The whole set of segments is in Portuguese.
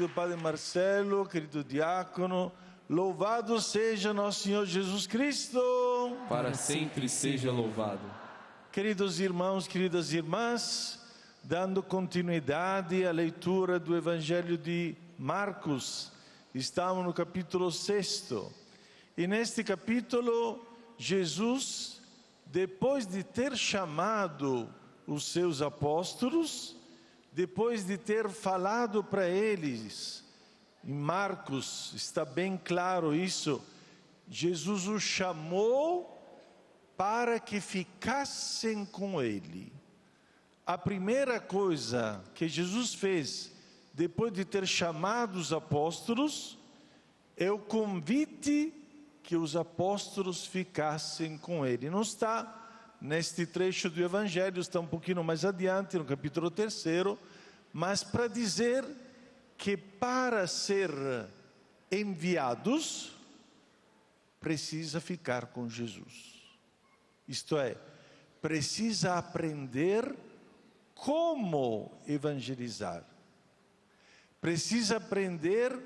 querido Padre Marcelo, querido diácono, louvado seja nosso Senhor Jesus Cristo. Para sempre seja louvado. Queridos irmãos, queridas irmãs, dando continuidade à leitura do Evangelho de Marcos, estamos no capítulo 6. E neste capítulo, Jesus, depois de ter chamado os seus apóstolos, depois de ter falado para eles, em Marcos está bem claro isso, Jesus os chamou para que ficassem com ele. A primeira coisa que Jesus fez, depois de ter chamado os apóstolos, é o convite que os apóstolos ficassem com ele. Não está neste trecho do Evangelho, está um pouquinho mais adiante, no capítulo 3, mas para dizer que para ser enviados, precisa ficar com Jesus. Isto é, precisa aprender como evangelizar. Precisa aprender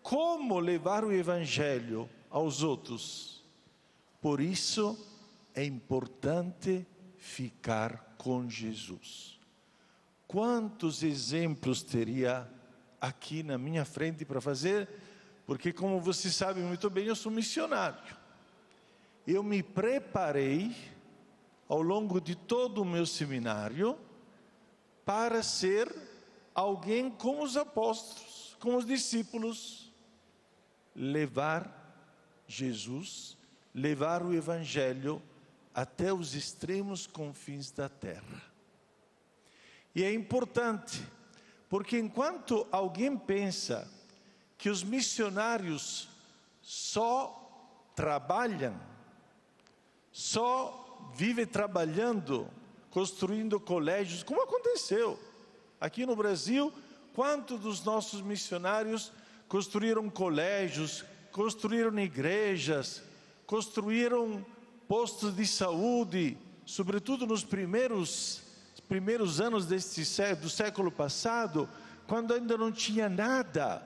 como levar o Evangelho aos outros. Por isso, é importante ficar com Jesus. Quantos exemplos teria aqui na minha frente para fazer? Porque, como você sabe muito bem, eu sou missionário. Eu me preparei ao longo de todo o meu seminário para ser alguém como os apóstolos, como os discípulos, levar Jesus, levar o Evangelho até os extremos confins da terra. E é importante, porque enquanto alguém pensa que os missionários só trabalham, só vivem trabalhando, construindo colégios, como aconteceu aqui no Brasil, quantos dos nossos missionários construíram colégios, construíram igrejas, construíram postos de saúde, sobretudo nos primeiros anos do século passado, quando ainda não tinha nada.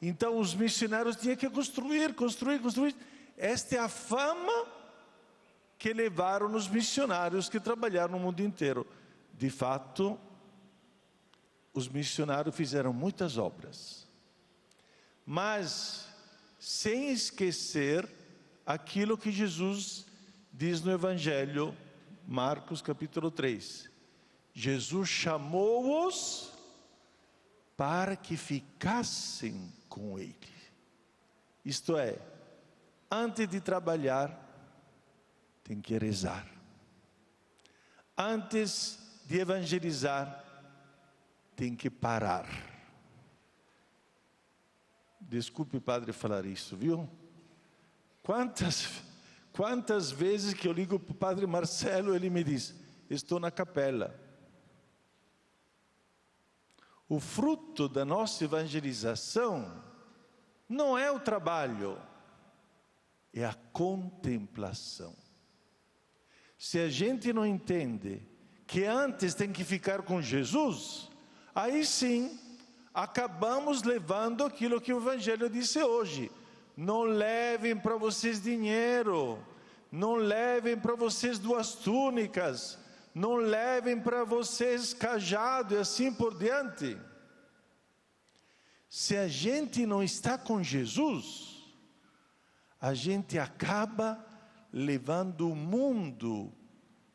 Então os missionários tinham que construir. Esta é a fama que levaram os missionários que trabalharam no mundo inteiro. De fato, os missionários fizeram muitas obras, mas sem esquecer aquilo que Jesus diz no Evangelho, Marcos capítulo 3. Jesus chamou-os para que ficassem com ele. Isto é, antes de trabalhar, tem que rezar. Antes de evangelizar, tem que parar. Desculpe, padre, falar isso, viu? Quantas vezes que eu ligo para o padre Marcelo, ele me diz, estou na capela. O fruto da nossa evangelização não é o trabalho, é a contemplação. Se a gente não entende que antes tem que ficar com Jesus, aí sim, acabamos levando aquilo que o Evangelho disse hoje. Não levem para vocês dinheiro, não levem para vocês 2 túnicas, não levem para vocês cajado e assim por diante. Se a gente não está com Jesus, a gente acaba levando o mundo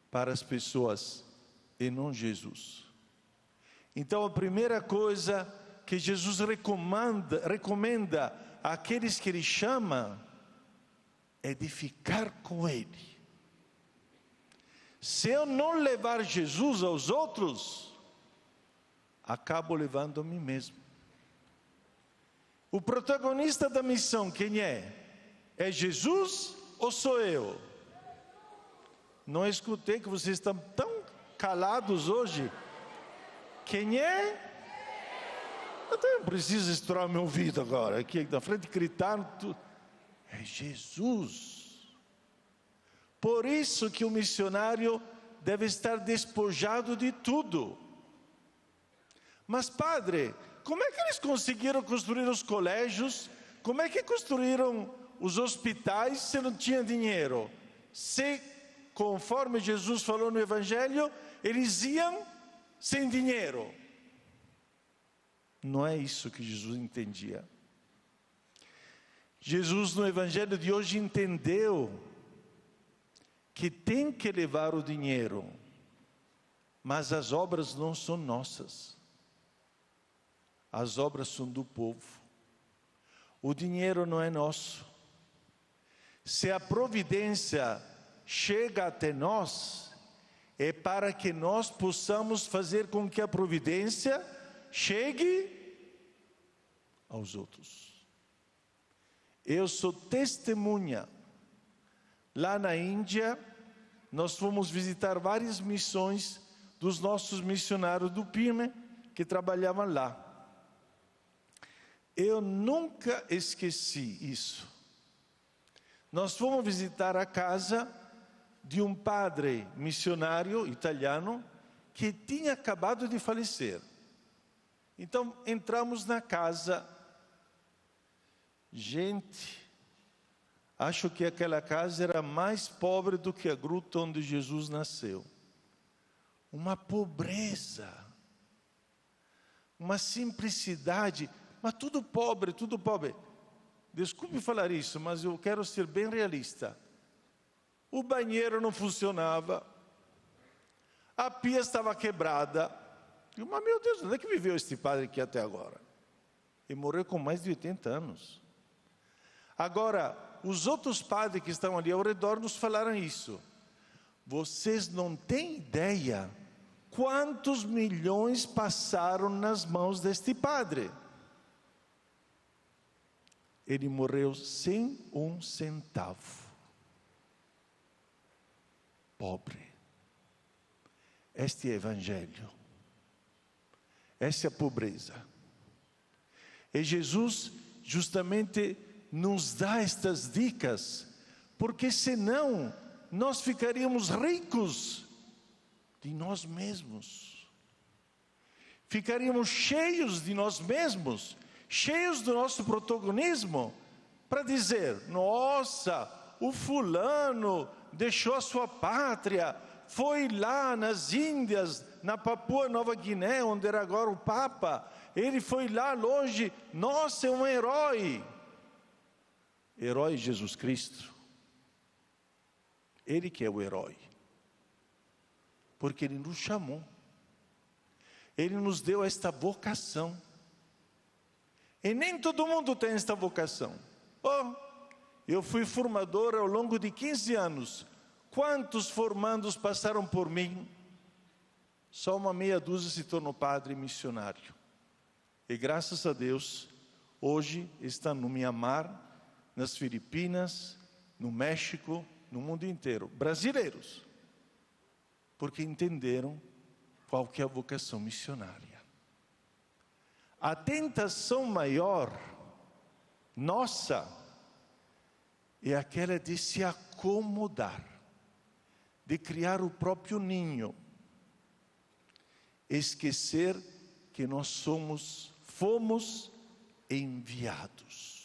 para as pessoas e não Jesus. Então a primeira coisa que Jesus recomenda àqueles que ele chama é de ficar com ele. Se eu não levar Jesus aos outros, acabo levando a mim mesmo. O protagonista da missão, quem é? É Jesus ou sou eu? Não escutei que vocês estão tão calados hoje. Quem é? Eu também preciso estourar meu ouvido agora, aqui na frente gritando tudo. É Jesus. Por isso que o missionário deve estar despojado de tudo. Mas padre, como é que eles conseguiram construir os colégios? Como é que construíram os hospitais se não tinha dinheiro? Se, conforme Jesus falou no Evangelho, eles iam sem dinheiro. Não é isso que Jesus entendia. Jesus, no Evangelho de hoje, entendeu que tem que levar o dinheiro, mas as obras não são nossas. As obras são do povo. O dinheiro não é nosso. Se a providência chega até nós, é para que nós possamos fazer com que a providência chegue aos outros. Eu sou testemunha. Lá na Índia, nós fomos visitar várias missões dos nossos missionários do PIME que trabalhavam lá. Eu nunca esqueci isso. Nós fomos visitar a casa de um padre missionário italiano que tinha acabado de falecer. Então entramos na casa. Gente, acho que aquela casa era mais pobre do que a gruta onde Jesus nasceu. Uma pobreza, uma simplicidade, mas tudo pobre, tudo pobre. Desculpe falar isso, mas eu quero ser bem realista. O banheiro não funcionava, a pia estava quebrada. Mas meu Deus, onde é que viveu este padre aqui até agora? Ele morreu com mais de 80 anos. Agora, os outros padres que estão ali ao redor nos falaram isso. Vocês não têm ideia quantos milhões passaram nas mãos deste padre. Ele morreu sem um centavo. Pobre. Este é o Evangelho. Essa é a pobreza. E Jesus justamente nos dá estas dicas, porque senão nós ficaríamos ricos de nós mesmos. Ficaríamos cheios de nós mesmos, cheios do nosso protagonismo, para dizer, nossa, o fulano deixou a sua pátria, foi lá nas Índias, na Papua Nova Guiné, onde era agora o Papa, ele foi lá longe, nossa, é um herói. Herói Jesus Cristo. Ele que é o herói. Porque Ele nos chamou. Ele nos deu esta vocação. E nem todo mundo tem esta vocação. Oh, eu fui formador ao longo de 15 anos. Quantos formandos passaram por mim? Só uma meia dúzia se tornou padre missionário. E graças a Deus, hoje está no Mianmar, nas Filipinas, no México, no mundo inteiro. Brasileiros. Porque entenderam qual que é a vocação missionária. A tentação maior, nossa, é aquela de se acomodar, de criar o próprio ninho, esquecer que nós fomos enviados.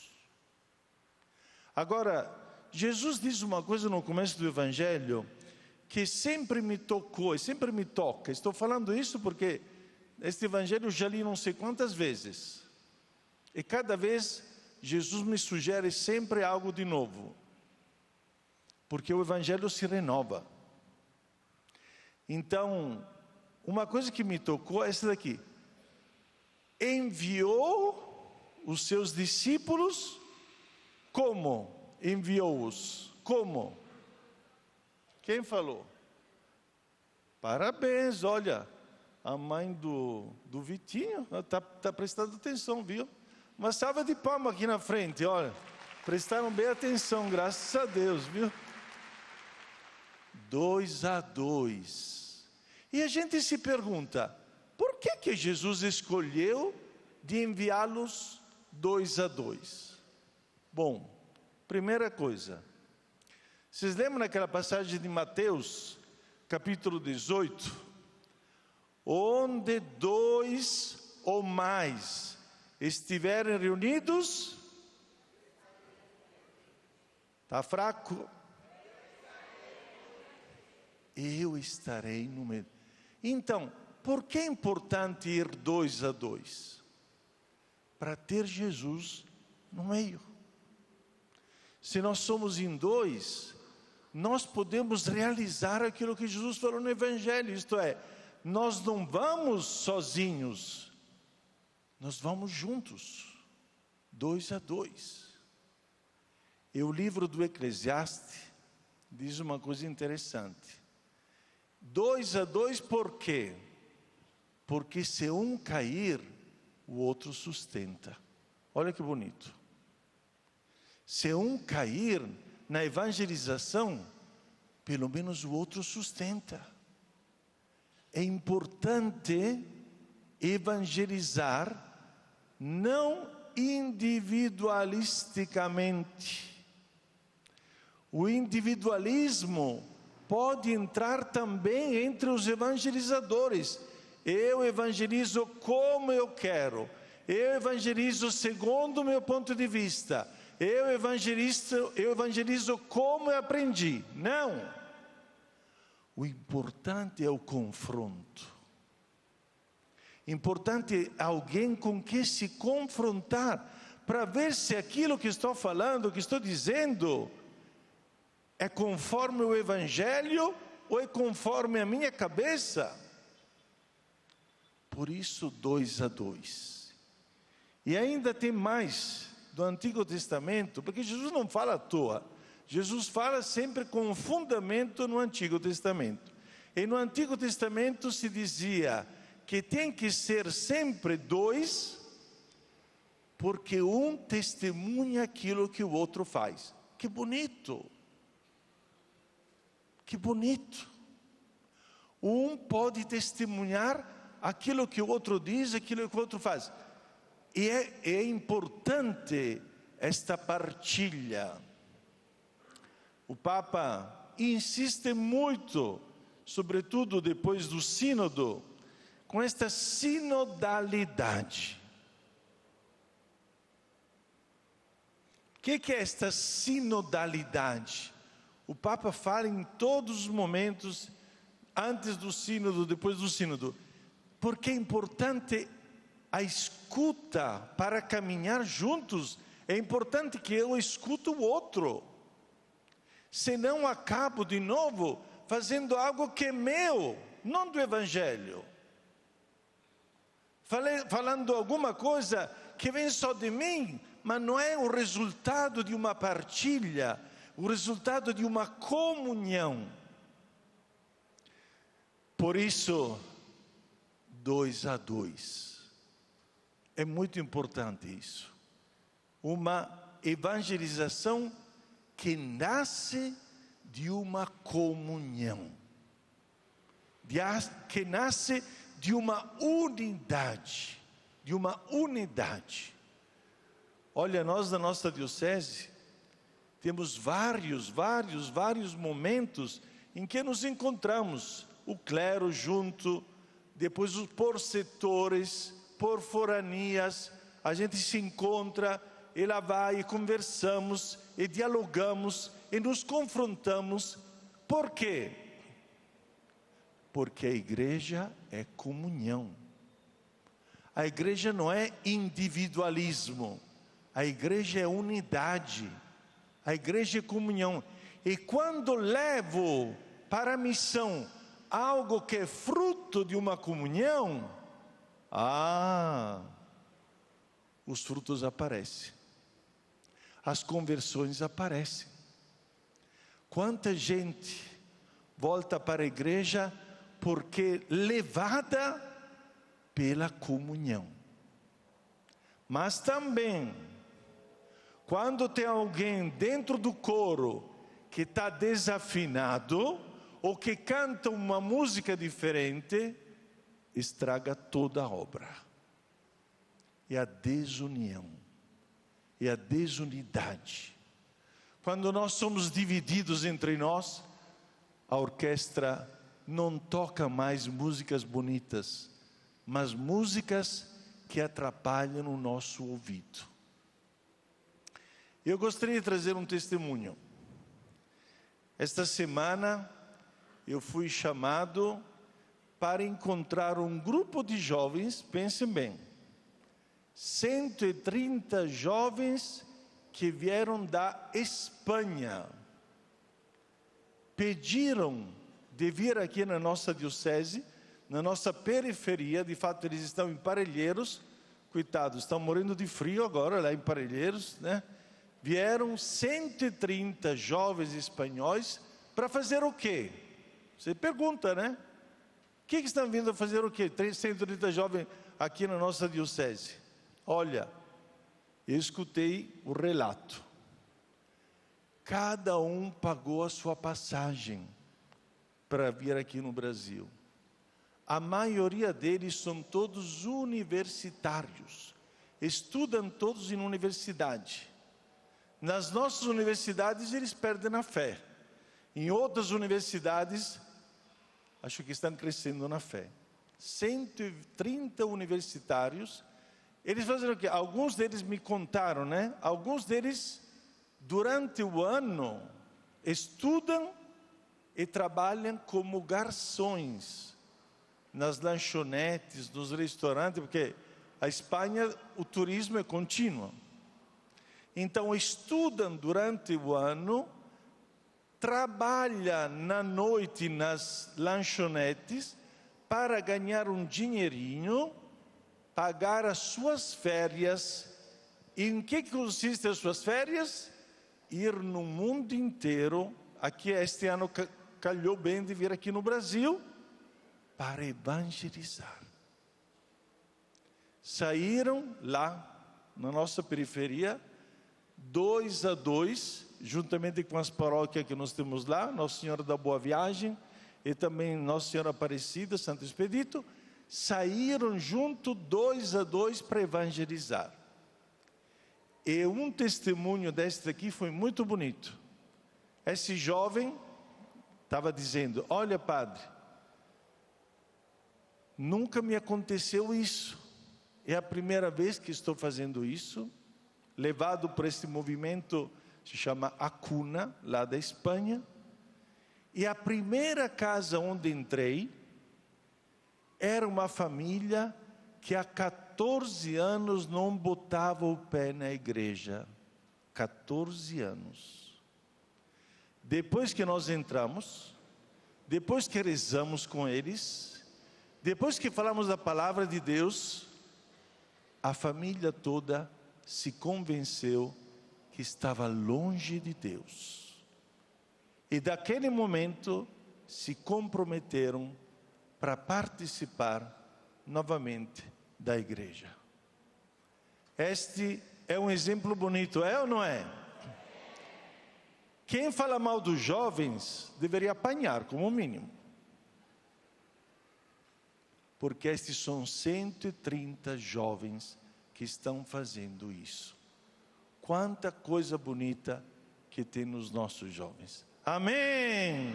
Agora, Jesus diz uma coisa no começo do Evangelho que sempre me tocou e sempre me toca. Estou falando isso porque este Evangelho eu já li não sei quantas vezes. E cada vez Jesus me sugere sempre algo de novo. Porque o Evangelho se renova. Então, uma coisa que me tocou é essa daqui. Enviou os seus discípulos. Como enviou-os? Como? Quem falou? Parabéns, olha, a mãe do Vitinho está prestando atenção, viu? Uma salva de palmas aqui na frente, olha. Prestaram bem atenção, graças a Deus, viu? 2-2. E a gente se pergunta, por que Jesus escolheu de enviá-los 2-2? Bom, primeira coisa, vocês lembram daquela passagem de Mateus, capítulo 18? Onde 2 ou mais estiverem reunidos, está fraco? Eu estarei no meio. Então, por que é importante ir 2 a 2? Para ter Jesus no meio. Se nós somos em 2, nós podemos realizar aquilo que Jesus falou no Evangelho, isto é, nós não vamos sozinhos, nós vamos juntos, 2 a 2. E o livro do Eclesiastes diz uma coisa interessante. 2 a 2 por quê? Porque se um cair, o outro sustenta. Olha que bonito. Se um cair na evangelização, pelo menos o outro sustenta. É importante evangelizar não individualisticamente. O individualismo pode entrar também entre os evangelizadores. Eu evangelizo como eu quero. Eu evangelizo segundo o meu ponto de vista. Eu evangelizo como eu aprendi. Não. O importante é o confronto. Importante é alguém com quem se confrontar, para ver se aquilo que estou falando, que estou dizendo, é conforme o Evangelho ou é conforme a minha cabeça. Por isso 2 a 2. E ainda tem mais do Antigo Testamento, porque Jesus não fala à toa. Jesus fala sempre com fundamento no Antigo Testamento. E no Antigo Testamento se dizia que tem que ser sempre 2, porque um testemunha aquilo que o outro faz. Que bonito! Que bonito! Um pode testemunhar aquilo que o outro diz, aquilo que o outro faz. E é importante esta partilha. O Papa insiste muito, sobretudo depois do sínodo, com esta sinodalidade. O que é esta sinodalidade? O Papa fala em todos os momentos, antes do sínodo, depois do sínodo, porque é importante a escuta para caminhar juntos. É importante que eu escute o outro, senão acabo de novo fazendo algo que é meu, não do Evangelho. Falando alguma coisa que vem só de mim, mas não é o resultado de uma partilha, o resultado de uma comunhão. Por isso, 2 a 2. É muito importante isso. Uma evangelização que nasce de uma comunhão, que nasce de uma unidade, Olha, nós da nossa diocese temos vários momentos em que nos encontramos, o clero junto, depois por setores, por foranias, a gente se encontra, e lá vai, e conversamos, e dialogamos, e nos confrontamos. Por quê? Porque a igreja é comunhão. A igreja não é individualismo, a igreja é unidade, a igreja é comunhão. E quando levo para a missão algo que é fruto de uma comunhão, os frutos aparecem, as conversões aparecem. Quanta gente volta para a igreja porque levada pela comunhão. Mas também, quando tem alguém dentro do coro que está desafinado, ou que canta uma música diferente, estraga toda a obra. E a desunião, e a desunidade. Quando nós somos divididos entre nós, a orquestra não toca mais músicas bonitas, mas músicas que atrapalham o nosso ouvido. Eu gostaria de trazer um testemunho. Esta semana eu fui chamado para encontrar um grupo de jovens, pensem bem, 130 jovens que vieram da Espanha. Pediram de vir aqui na nossa diocese, na nossa periferia. De fato, eles estão em Parelheiros, coitados, estão morrendo de frio agora lá em Parelheiros, né? Vieram 130 jovens espanhóis para fazer o quê? Você pergunta, né? O que estão vindo a fazer o quê? 130 jovens aqui na nossa diocese. Olha, eu escutei o relato. Cada um pagou a sua passagem para vir aqui no Brasil. A maioria deles são todos universitários. Estudam todos em universidade. Nas nossas universidades eles perdem a fé. Em outras universidades, acho que estão crescendo na fé. 130 universitários. Eles fazem o quê? Alguns deles me contaram, né? Alguns deles, durante o ano, estudam e trabalham como garçons nas lanchonetes, nos restaurantes, porque a Espanha, o turismo é contínuo. Então, estudam durante o ano, trabalham na noite nas lanchonetes para ganhar um dinheirinho, pagar as suas férias. E em que consistem as suas férias? Ir no mundo inteiro. Aqui este ano calhou bem de vir aqui no Brasil para evangelizar. Saíram lá na nossa periferia 2 a 2, juntamente com as paróquias que nós temos lá, Nossa Senhora da Boa Viagem e também Nossa Senhora Aparecida, Santo Expedito, saíram junto 2 a 2 para evangelizar. E um testemunho deste aqui foi muito bonito. Esse jovem estava dizendo: olha, padre, nunca me aconteceu isso. É a primeira vez que estou fazendo isso, levado por esse movimento, se chama Acuna, lá da Espanha. E a primeira casa onde entrei, era uma família que há 14 anos não botava o pé na igreja. 14 anos. Depois que nós entramos, depois que rezamos com eles, depois que falamos da palavra de Deus, a família toda se convenceu que estava longe de Deus. E daquele momento se comprometeram para participar novamente da igreja. Este é um exemplo bonito, é ou não é? Quem fala mal dos jovens deveria apanhar, como mínimo. Porque estes são 130 jovens que estão fazendo isso. Quanta coisa bonita que tem nos nossos jovens. Amém!